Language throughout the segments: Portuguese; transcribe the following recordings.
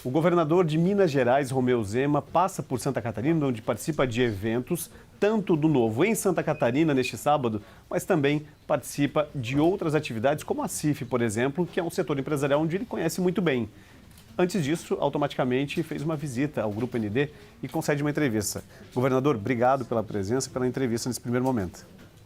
O governador de Minas Gerais, Romeu Zema, passa por Santa Catarina, onde participa de eventos, tanto do Novo em Santa Catarina neste sábado, mas também participa de outras atividades, como a CIF, por exemplo, que é um setor empresarial onde ele conhece muito bem. Antes disso, automaticamente fez uma visita ao Grupo ND e concede uma entrevista. Governador, obrigado pela presença e pela entrevista nesse primeiro momento.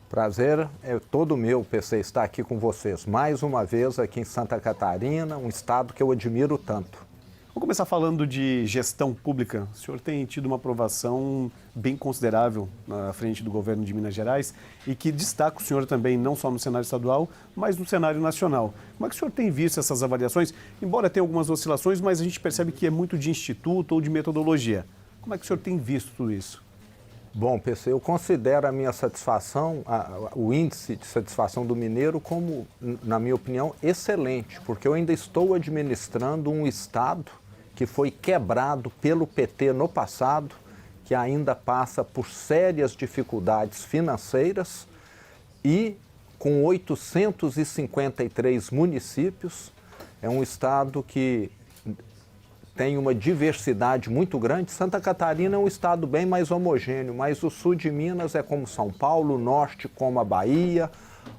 Prazer é todo meu, PC, estar aqui com vocês. Mais uma vez aqui em Santa Catarina, um estado que eu admiro tanto. Vamos começar falando de gestão pública. O senhor tem tido uma aprovação bem considerável na frente do governo de Minas Gerais e que destaca o senhor também, não só no cenário estadual, mas no cenário nacional. Como é que o senhor tem visto essas avaliações? Embora tenha algumas oscilações, mas a gente percebe que é muito de instituto ou de metodologia. Como é que o senhor tem visto tudo isso? Bom, PC, eu considero a minha satisfação, o índice de satisfação do mineiro como, na minha opinião, excelente, porque eu ainda estou administrando um estado que foi quebrado pelo PT no passado, que ainda passa por sérias dificuldades financeiras e com 853 municípios, é um estado que tem uma diversidade muito grande. Santa Catarina é um estado bem mais homogêneo, mas o sul de Minas é como São Paulo, o norte como a Bahia,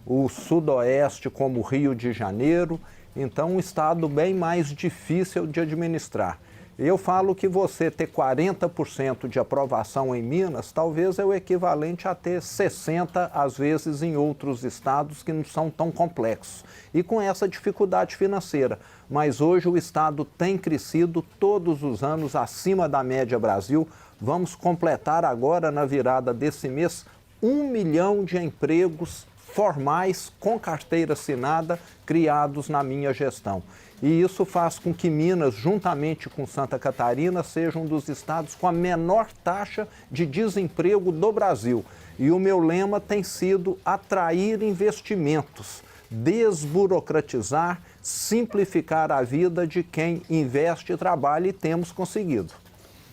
o sudoeste como o Rio de Janeiro. Então, um estado bem mais difícil de administrar. Eu falo que você ter 40% de aprovação em Minas, talvez é o equivalente a ter 60%, às vezes, em outros estados que não são tão complexos. E com essa dificuldade financeira. Mas hoje o estado tem crescido todos os anos acima da média Brasil. Vamos completar agora, na virada desse mês, 1 milhão de empregos formais com carteira assinada criados na minha gestão. E isso faz com que Minas, juntamente com Santa Catarina, seja um dos estados com a menor taxa de desemprego do Brasil. E o meu lema tem sido atrair investimentos, desburocratizar, simplificar a vida de quem investe e trabalha, e temos conseguido.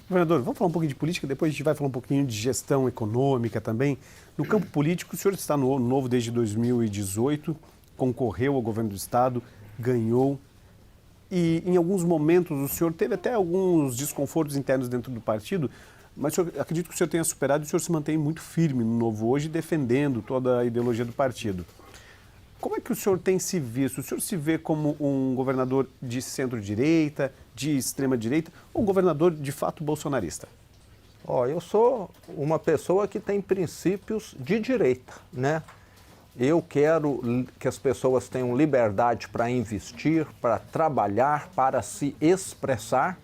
Governador, vamos falar um pouquinho de política, depois a gente vai falar um pouquinho de gestão econômica também. No campo político, o senhor está no Novo desde 2018, concorreu ao governo do estado, ganhou. E em alguns momentos o senhor teve até alguns desconfortos internos dentro do partido, mas acredito que o senhor tenha superado e o senhor se mantém muito firme no Novo hoje, defendendo toda a ideologia do partido. Como é que o senhor tem se visto? O senhor se vê como um governador de centro-direita, de extrema-direita, ou um governador de fato bolsonarista? Eu sou uma pessoa que tem princípios de direita, né? Eu quero que as pessoas tenham liberdade para investir, para trabalhar, para se expressar.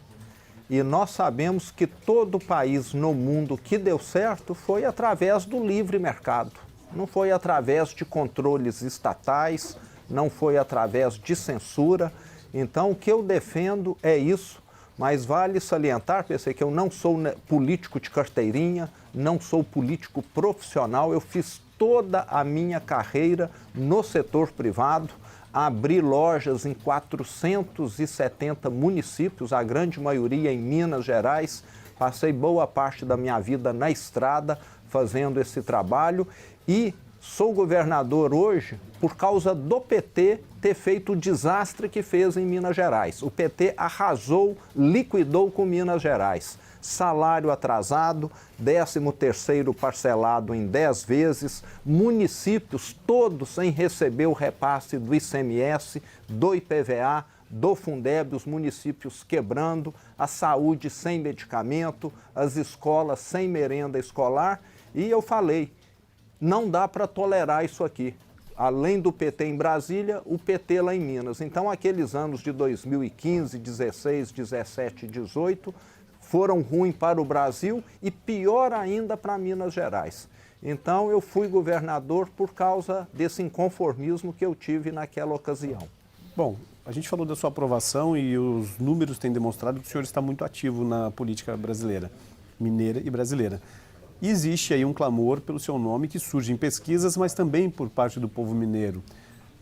E nós sabemos que todo país no mundo que deu certo foi através do livre mercado. Não foi através de controles estatais, não foi através de censura. Então, o que eu defendo é isso. Mas vale salientar, pensei que eu não sou político de carteirinha, não sou político profissional, eu fiz toda a minha carreira no setor privado, abri lojas em 470 municípios, a grande maioria em Minas Gerais, passei boa parte da minha vida na estrada fazendo esse trabalho e sou governador hoje por causa do PT ter feito o desastre que fez em Minas Gerais. O PT arrasou, liquidou com Minas Gerais. Salário atrasado, 13º parcelado em 10 vezes, municípios todos sem receber o repasse do ICMS, do IPVA, do Fundeb, os municípios quebrando, a saúde sem medicamento, as escolas sem merenda escolar. E eu falei, não dá para tolerar isso aqui. Além do PT em Brasília, o PT lá em Minas. Então, aqueles anos de 2015, 16, 17 e 18 foram ruins para o Brasil e pior ainda para Minas Gerais. Então, eu fui governador por causa desse inconformismo que eu tive naquela ocasião. Bom, a gente falou da sua aprovação e os números têm demonstrado que o senhor está muito ativo na política brasileira, mineira e brasileira. E existe aí um clamor pelo seu nome que surge em pesquisas, mas também por parte do povo mineiro.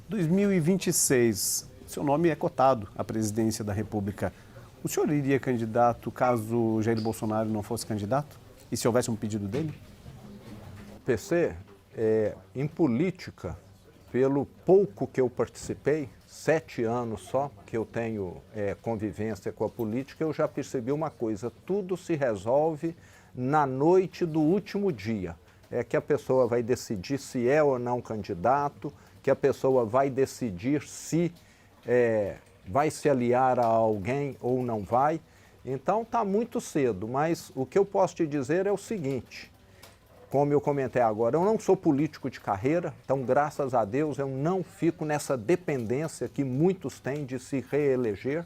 2026, seu nome é cotado à presidência da República. O senhor iria candidato caso Jair Bolsonaro não fosse candidato? E se houvesse um pedido dele? PC, em política, pelo pouco que eu participei, 7 anos só que eu tenho convivência com a política, eu já percebi uma coisa: tudo se resolve na noite do último dia. É que a pessoa vai decidir se é ou não candidato, que a pessoa vai decidir se vai se aliar a alguém ou não vai. Então está muito cedo, mas o que eu posso te dizer é o seguinte: como eu comentei agora, eu não sou político de carreira, então graças a Deus eu não fico nessa dependência que muitos têm de se reeleger.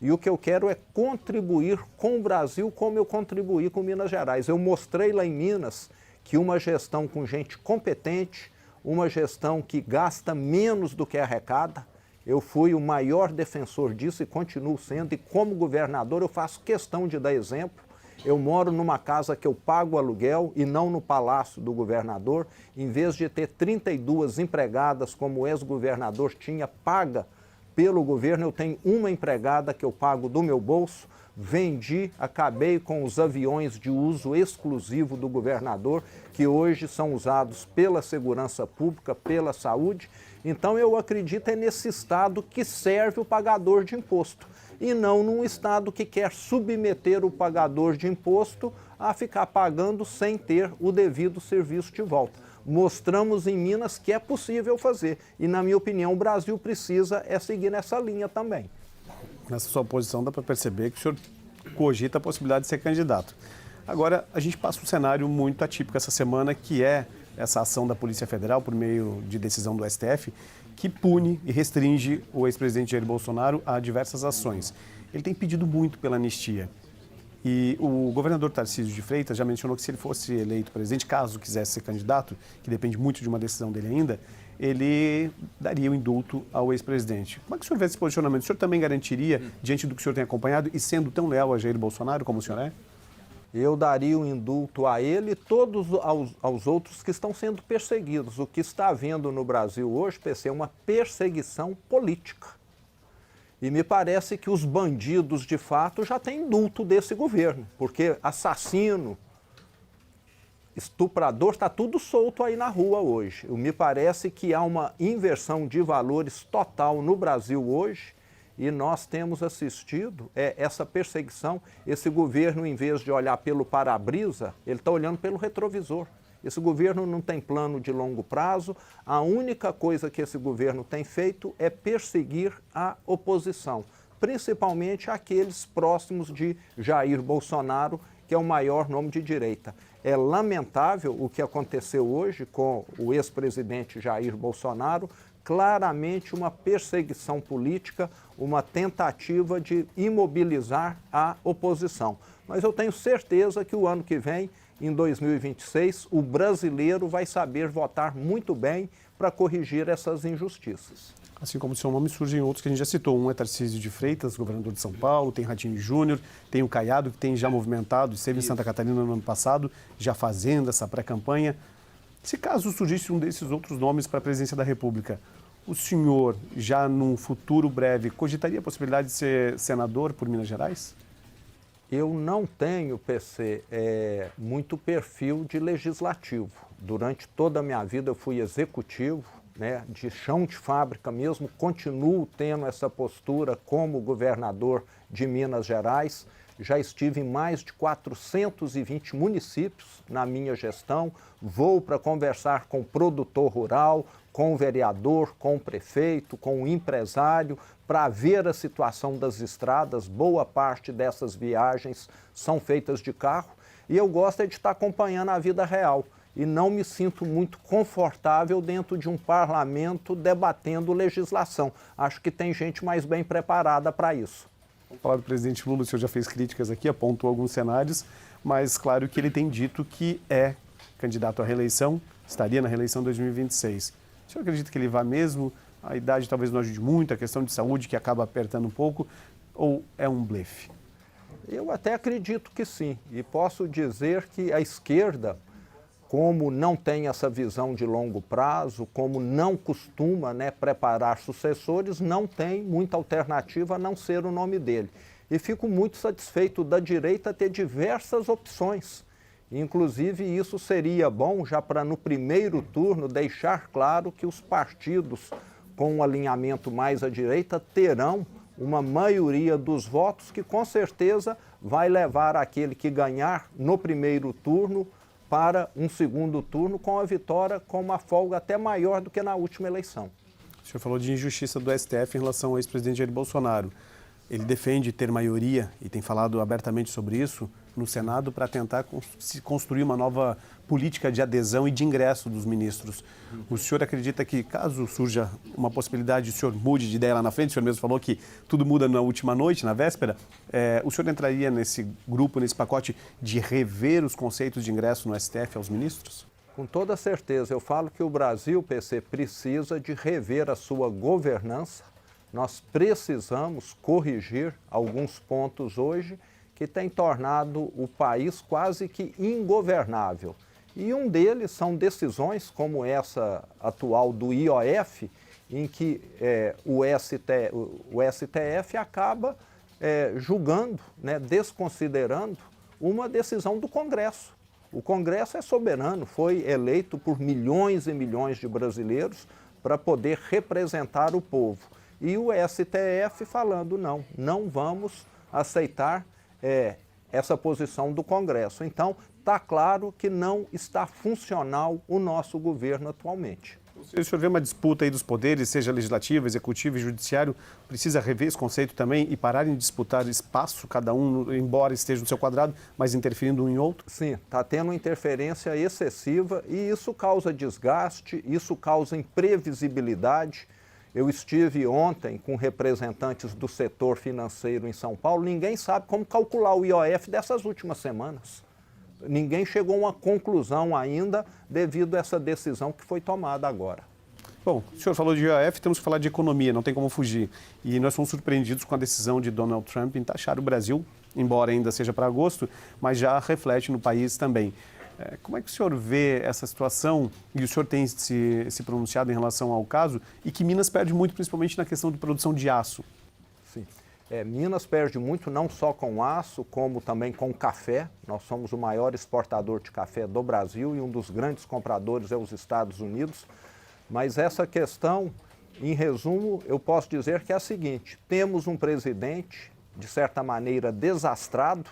E o que eu quero é contribuir com o Brasil como eu contribuí com Minas Gerais. Eu mostrei lá em Minas que uma gestão com gente competente, uma gestão que gasta menos do que arrecada, eu fui o maior defensor disso e continuo sendo, e como governador eu faço questão de dar exemplo. Eu moro numa casa que eu pago aluguel e não no palácio do governador. Em vez de ter 32 empregadas, como o ex-governador tinha, paga pelo governo, eu tenho uma empregada que eu pago do meu bolso. Vendi, acabei com os aviões de uso exclusivo do governador, que hoje são usados pela segurança pública, pela saúde. Então eu acredito nesse Estado que serve o pagador de imposto, e não num Estado que quer submeter o pagador de imposto a ficar pagando sem ter o devido serviço de volta. Mostramos em Minas que é possível fazer, e na minha opinião o Brasil precisa seguir nessa linha também. Nessa sua posição dá para perceber que o senhor cogita a possibilidade de ser candidato. Agora, a gente passa um cenário muito atípico essa semana, que é essa ação da Polícia Federal, por meio de decisão do STF, que pune e restringe o ex-presidente Jair Bolsonaro a diversas ações. Ele tem pedido muito pela anistia. E o governador Tarcísio de Freitas já mencionou que se ele fosse eleito presidente, caso quisesse ser candidato, que depende muito de uma decisão dele ainda, ele daria o indulto ao ex-presidente. Como é que o senhor vê esse posicionamento? O senhor também garantiria, diante do que o senhor tem acompanhado e sendo tão leal a Jair Bolsonaro como o senhor é? Eu daria o indulto a ele e todos aos outros que estão sendo perseguidos. O que está havendo no Brasil hoje, PC, é uma perseguição política. E me parece que os bandidos, de fato, já têm indulto desse governo, porque assassino, estuprador, está tudo solto aí na rua hoje. Me parece que há uma inversão de valores total no Brasil hoje, e nós temos assistido essa perseguição. Esse governo, em vez de olhar pelo para-brisa, ele está olhando pelo retrovisor. Esse governo não tem plano de longo prazo. A única coisa que esse governo tem feito é perseguir a oposição, principalmente aqueles próximos de Jair Bolsonaro, que é o maior nome de direita. É lamentável o que aconteceu hoje com o ex-presidente Jair Bolsonaro, claramente uma perseguição política, uma tentativa de imobilizar a oposição. Mas eu tenho certeza que o ano que vem, em 2026, o brasileiro vai saber votar muito bem para corrigir essas injustiças. Assim como o seu nome, surgem outros que a gente já citou. Um é Tarcísio de Freitas, governador de São Paulo, tem Ratinho Júnior, tem o Caiado, que tem já movimentado, esteve em Santa Catarina no ano passado, já fazendo essa pré-campanha. Se caso surgisse um desses outros nomes para a presidência da República, o senhor, já num futuro breve, cogitaria a possibilidade de ser senador por Minas Gerais? Eu não tenho, PC, muito perfil de legislativo. Durante toda a minha vida eu fui executivo, né, de chão de fábrica mesmo, continuo tendo essa postura como governador de Minas Gerais. Já estive em mais de 420 municípios na minha gestão, vou para conversar com o produtor rural, com o vereador, com o prefeito, com o empresário, para ver a situação das estradas. Boa parte dessas viagens são feitas de carro, e eu gosto de estar acompanhando a vida real. E não me sinto muito confortável dentro de um parlamento debatendo legislação. Acho que tem gente mais bem preparada para isso. Vamos falar do presidente Lula. O senhor já fez críticas aqui, apontou alguns cenários, mas claro que ele tem dito que é candidato à reeleição, estaria na reeleição 2026. O senhor acredita que ele vá mesmo? A idade talvez não ajude muito, a questão de saúde que acaba apertando um pouco, ou é um blefe? Eu até acredito que sim, e posso dizer que a esquerda, como não tem essa visão de longo prazo, como não costuma, né, preparar sucessores, não tem muita alternativa a não ser o nome dele. E fico muito satisfeito da direita ter diversas opções. Inclusive, isso seria bom já para no primeiro turno deixar claro que os partidos com um alinhamento mais à direita, terão uma maioria dos votos que com certeza vai levar aquele que ganhar no primeiro turno para um segundo turno com a vitória com uma folga até maior do que na última eleição. O senhor falou de injustiça do STF em relação ao ex-presidente Jair Bolsonaro. Ele defende ter maioria e tem falado abertamente sobre isso no Senado para tentar construir uma nova política de adesão e de ingresso dos ministros. O senhor acredita que, caso surja uma possibilidade, o senhor mude de ideia lá na frente? O senhor mesmo falou que tudo muda na última noite, na véspera. O senhor entraria nesse grupo, nesse pacote de rever os conceitos de ingresso no STF aos ministros? Com toda certeza. Eu falo que o Brasil, PC, precisa de rever a sua governança. Nós precisamos corrigir alguns pontos hoje que têm tornado o país quase que ingovernável. E um deles são decisões como essa atual do IOF, em que o STF acaba julgando, né, desconsiderando uma decisão do Congresso. O Congresso é soberano, foi eleito por milhões e milhões de brasileiros para poder representar o povo. E o STF falando, não vamos aceitar essa posição do Congresso. Então, está claro que não está funcional o nosso governo atualmente. Se o senhor vê uma disputa aí dos poderes, seja legislativo, executivo e judiciário, precisa rever esse conceito também e parar de disputar espaço, cada um, embora esteja no seu quadrado, mas interferindo um em outro? Sim, está tendo interferência excessiva e isso causa desgaste, isso causa imprevisibilidade. Eu estive ontem com representantes do setor financeiro em São Paulo, ninguém sabe como calcular o IOF dessas últimas semanas. Ninguém chegou a uma conclusão ainda devido a essa decisão que foi tomada agora. Bom, o senhor falou de IOF, temos que falar de economia, não tem como fugir. E nós fomos surpreendidos com a decisão de Donald Trump em taxar o Brasil, embora ainda seja para agosto, mas já reflete no país também. Como é que o senhor vê essa situação, e o senhor tem se pronunciado em relação ao caso, e que Minas perde muito, principalmente na questão de produção de aço? Sim. Minas perde muito não só com aço, como também com café. Nós somos o maior exportador de café do Brasil e um dos grandes compradores é os Estados Unidos. Mas essa questão, em resumo, eu posso dizer que é a seguinte: temos um presidente, de certa maneira, desastrado,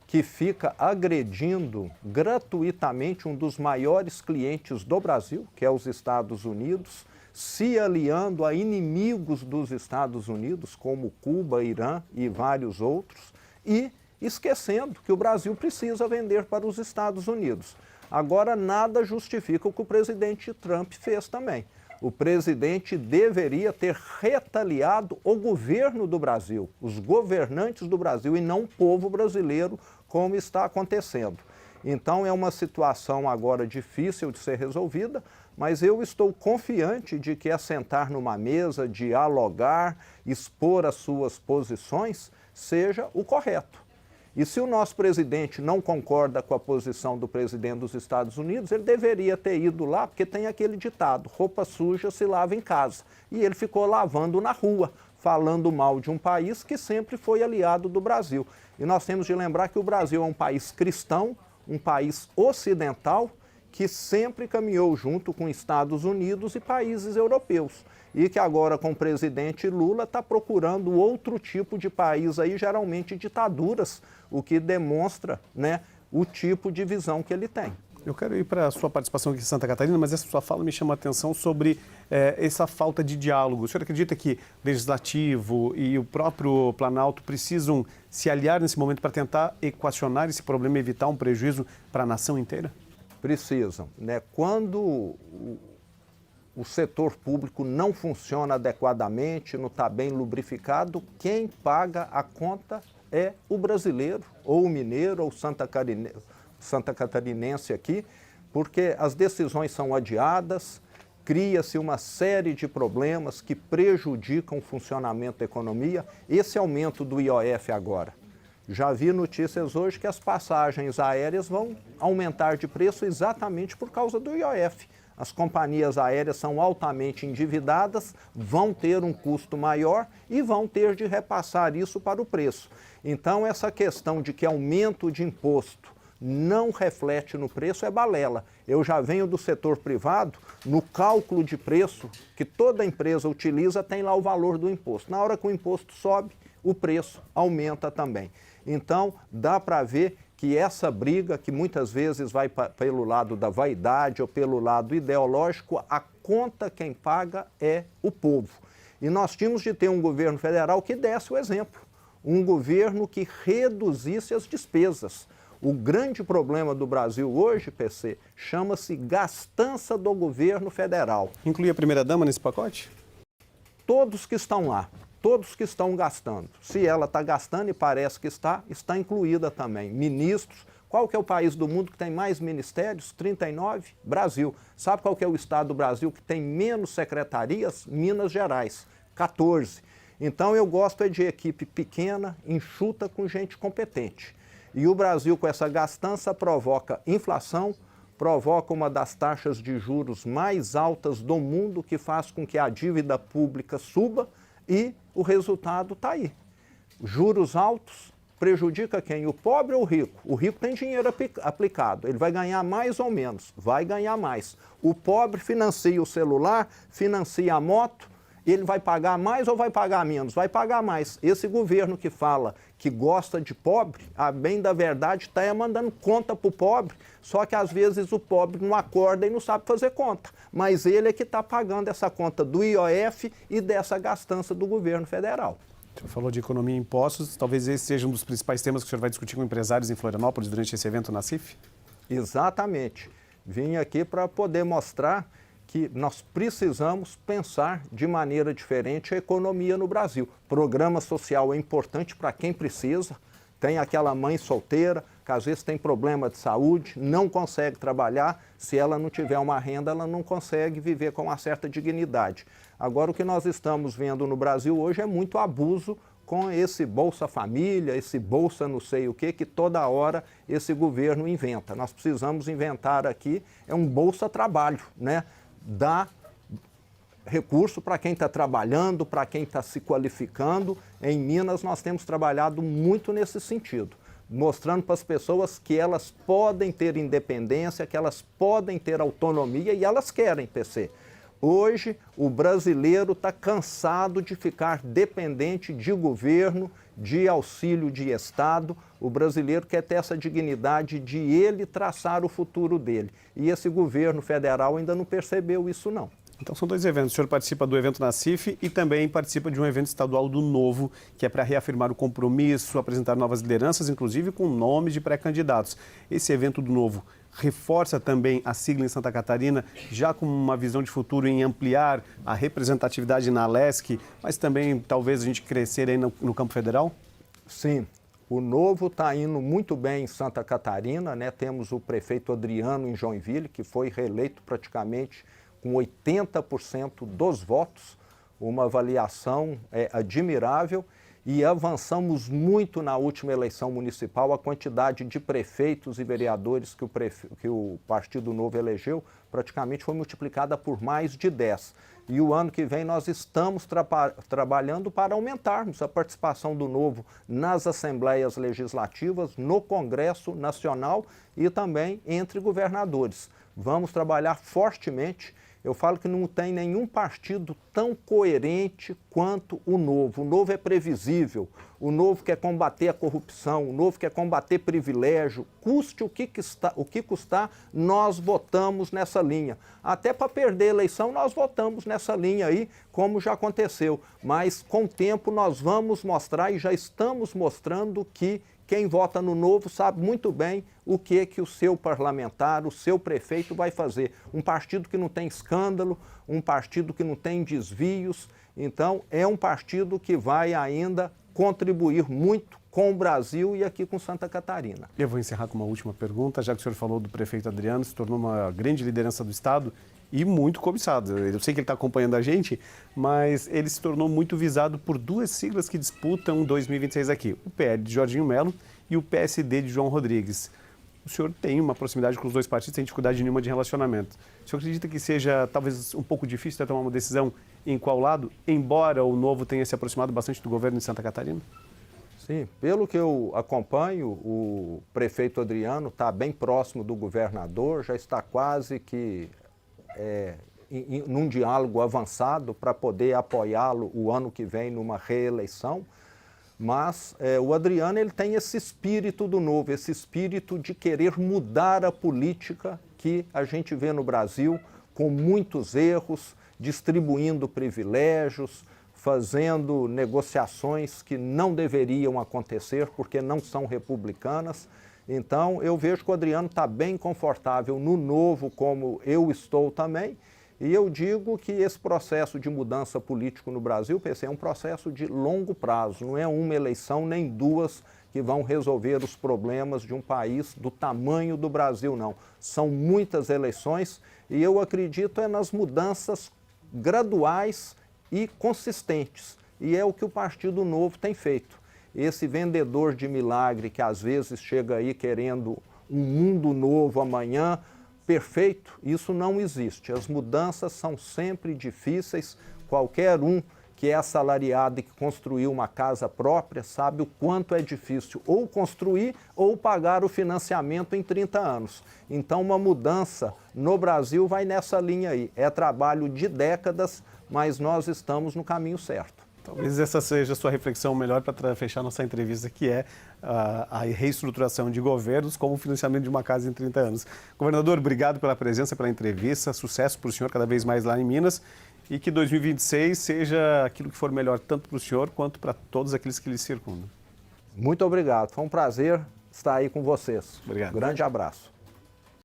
que fica agredindo gratuitamente um dos maiores clientes do Brasil, que é os Estados Unidos, se aliando a inimigos dos Estados Unidos, como Cuba, Irã e vários outros, e esquecendo que o Brasil precisa vender para os Estados Unidos. Agora, nada justifica o que o presidente Trump fez também. O presidente deveria ter retaliado o governo do Brasil, os governantes do Brasil, e não o povo brasileiro, como está acontecendo. Então, é uma situação agora difícil de ser resolvida, mas eu estou confiante de que assentar numa mesa, dialogar, expor as suas posições, seja o correto. E se o nosso presidente não concorda com a posição do presidente dos Estados Unidos, ele deveria ter ido lá, porque tem aquele ditado: roupa suja se lava em casa. E ele ficou lavando na rua, falando mal de um país que sempre foi aliado do Brasil. E nós temos de lembrar que o Brasil é um país cristão, um país ocidental, que sempre caminhou junto com Estados Unidos e países europeus. E que agora, com o presidente Lula, está procurando outro tipo de país, aí, geralmente ditaduras, o que demonstra, né, o tipo de visão que ele tem. Eu quero ir para a sua participação aqui em Santa Catarina, mas essa sua fala me chama a atenção sobre essa falta de diálogo. O senhor acredita que o Legislativo e o próprio Planalto precisam se aliar nesse momento para tentar equacionar esse problema e evitar um prejuízo para a nação inteira? Precisam, né? Quando o setor público não funciona adequadamente, não está bem lubrificado, quem paga a conta é o brasileiro, ou o mineiro, ou Santa Catarinense aqui, porque as decisões são adiadas, cria-se uma série de problemas que prejudicam o funcionamento da economia. Esse aumento do IOF agora. Já vi notícias hoje que as passagens aéreas vão aumentar de preço exatamente por causa do IOF. As companhias aéreas são altamente endividadas, vão ter um custo maior e vão ter de repassar isso para o preço. Então, essa questão de que aumento de imposto não reflete no preço, é balela. Eu já venho do setor privado, no cálculo de preço que toda empresa utiliza, tem lá o valor do imposto. Na hora que o imposto sobe, o preço aumenta também. Então, dá para ver que essa briga, que muitas vezes vai pelo lado da vaidade ou pelo lado ideológico, a conta quem paga é o povo. E nós tínhamos de ter um governo federal que desse o exemplo, um governo que reduzisse as despesas. O grande problema do Brasil hoje, PC, chama-se gastança do governo federal. Inclui a primeira-dama nesse pacote? Todos que estão lá, todos que estão gastando. Se ela está gastando, e parece que está incluída também. Ministros. Qual que é o país do mundo que tem mais ministérios? 39? Brasil. Sabe qual que é o estado do Brasil que tem menos secretarias? Minas Gerais, 14. Então eu gosto de equipe pequena, enxuta, com gente competente. E o Brasil, com essa gastança, provoca inflação, provoca uma das taxas de juros mais altas do mundo, que faz com que a dívida pública suba, e o resultado está aí. Juros altos prejudica quem? O pobre ou o rico? O rico tem dinheiro aplicado, ele vai ganhar mais ou menos? Vai ganhar mais. O pobre financia o celular, financia a moto, ele vai pagar mais ou vai pagar menos? Vai pagar mais. Esse governo que fala que gosta de pobre, a bem da verdade, está mandando conta para o pobre, só que às vezes o pobre não acorda e não sabe fazer conta. Mas ele é que está pagando essa conta do IOF e dessa gastança do governo federal. O senhor falou de economia e impostos, talvez esse seja um dos principais temas que o senhor vai discutir com empresários em Florianópolis durante esse evento na CIF? Exatamente. Vim aqui para poder mostrar que nós precisamos pensar de maneira diferente a economia no Brasil. Programa social é importante para quem precisa. Tem aquela mãe solteira que às vezes tem problema de saúde, não consegue trabalhar. Se ela não tiver uma renda, ela não consegue viver com uma certa dignidade. Agora, o que nós estamos vendo no Brasil hoje é muito abuso com esse Bolsa Família, esse Bolsa não sei o que toda hora esse governo inventa. Nós precisamos inventar aqui um Bolsa Trabalho, né? Dá recurso para quem está trabalhando, para quem está se qualificando. Em Minas nós temos trabalhado muito nesse sentido, mostrando para as pessoas que elas podem ter independência, que elas podem ter autonomia e elas querem, PC. Hoje o brasileiro está cansado de ficar dependente de governo, de auxílio de Estado. O brasileiro quer ter essa dignidade de ele traçar o futuro dele. E esse governo federal ainda não percebeu isso, não. Então são dois eventos. O senhor participa do evento na CIF e também participa de um evento estadual do Novo, que é para reafirmar o compromisso, apresentar novas lideranças, inclusive com nomes de pré-candidatos. Esse evento do Novo reforça também a sigla em Santa Catarina, já com uma visão de futuro em ampliar a representatividade na Alesc, mas também talvez a gente crescer aí no campo federal? Sim. O Novo está indo muito bem em Santa Catarina, né? Temos o prefeito Adriano em Joinville, que foi reeleito praticamente com 80% dos votos, uma avaliação admirável, e avançamos muito na última eleição municipal. A quantidade de prefeitos e vereadores que o Partido Novo elegeu praticamente foi multiplicada por mais de 10. E o ano que vem nós estamos trabalhando para aumentarmos a participação do Novo nas assembleias legislativas, no Congresso Nacional e também entre governadores. Vamos trabalhar fortemente. Eu falo que não tem nenhum partido tão coerente quanto o Novo. O Novo é previsível, o Novo quer combater a corrupção, o Novo quer combater privilégio. Custe o que custar, nós votamos nessa linha. Até para perder a eleição, nós votamos nessa linha aí, como já aconteceu. Mas com o tempo nós vamos mostrar e já estamos mostrando que quem vota no Novo sabe muito bem o que o seu parlamentar, o seu prefeito vai fazer. Um partido que não tem escândalo, um partido que não tem desvios. Então, é um partido que vai ainda contribuir muito com o Brasil e aqui com Santa Catarina. Eu vou encerrar com uma última pergunta, já que o senhor falou do prefeito Adriano, se tornou uma grande liderança do Estado e muito cobiçado. Eu sei que ele está acompanhando a gente, mas ele se tornou muito visado por duas siglas que disputam 2026 aqui, o PL de Jorginho Melo e o PSD de João Rodrigues. O senhor tem uma proximidade com os dois partidos sem dificuldade nenhuma de relacionamento. O senhor acredita que seja talvez um pouco difícil tomar uma decisão em qual lado, embora o Novo tenha se aproximado bastante do governo de Santa Catarina? Sim, pelo que eu acompanho, o prefeito Adriano está bem próximo do governador, já está quase que num diálogo avançado para poder apoiá-lo o ano que vem numa reeleição. Mas o Adriano ele tem esse espírito do novo, esse espírito de querer mudar a política que a gente vê no Brasil, com muitos erros, distribuindo privilégios, fazendo negociações que não deveriam acontecer porque não são republicanas. Então, eu vejo que o Adriano está bem confortável no novo, como eu estou também, e eu digo que esse processo de mudança política no Brasil, PC, é um processo de longo prazo, não é uma eleição nem duas que vão resolver os problemas de um país do tamanho do Brasil, não. São muitas eleições e eu acredito nas mudanças graduais e consistentes. E é o que o Partido Novo tem feito. Esse vendedor de milagre que às vezes chega aí querendo um mundo novo amanhã, perfeito, isso não existe. As mudanças são sempre difíceis. Qualquer um que é assalariado e que construiu uma casa própria sabe o quanto é difícil ou construir ou pagar o financiamento em 30 anos. Então, uma mudança no Brasil vai nessa linha aí. É trabalho de décadas, mas nós estamos no caminho certo. Talvez essa seja a sua reflexão melhor para fechar nossa entrevista, que é a reestruturação de governos como o financiamento de uma casa em 30 anos. Governador, obrigado pela presença, pela entrevista, sucesso para o senhor cada vez mais lá em Minas e que 2026 seja aquilo que for melhor tanto para o senhor quanto para todos aqueles que lhe circundam. Muito obrigado, foi um prazer estar aí com vocês. Obrigado. Grande abraço.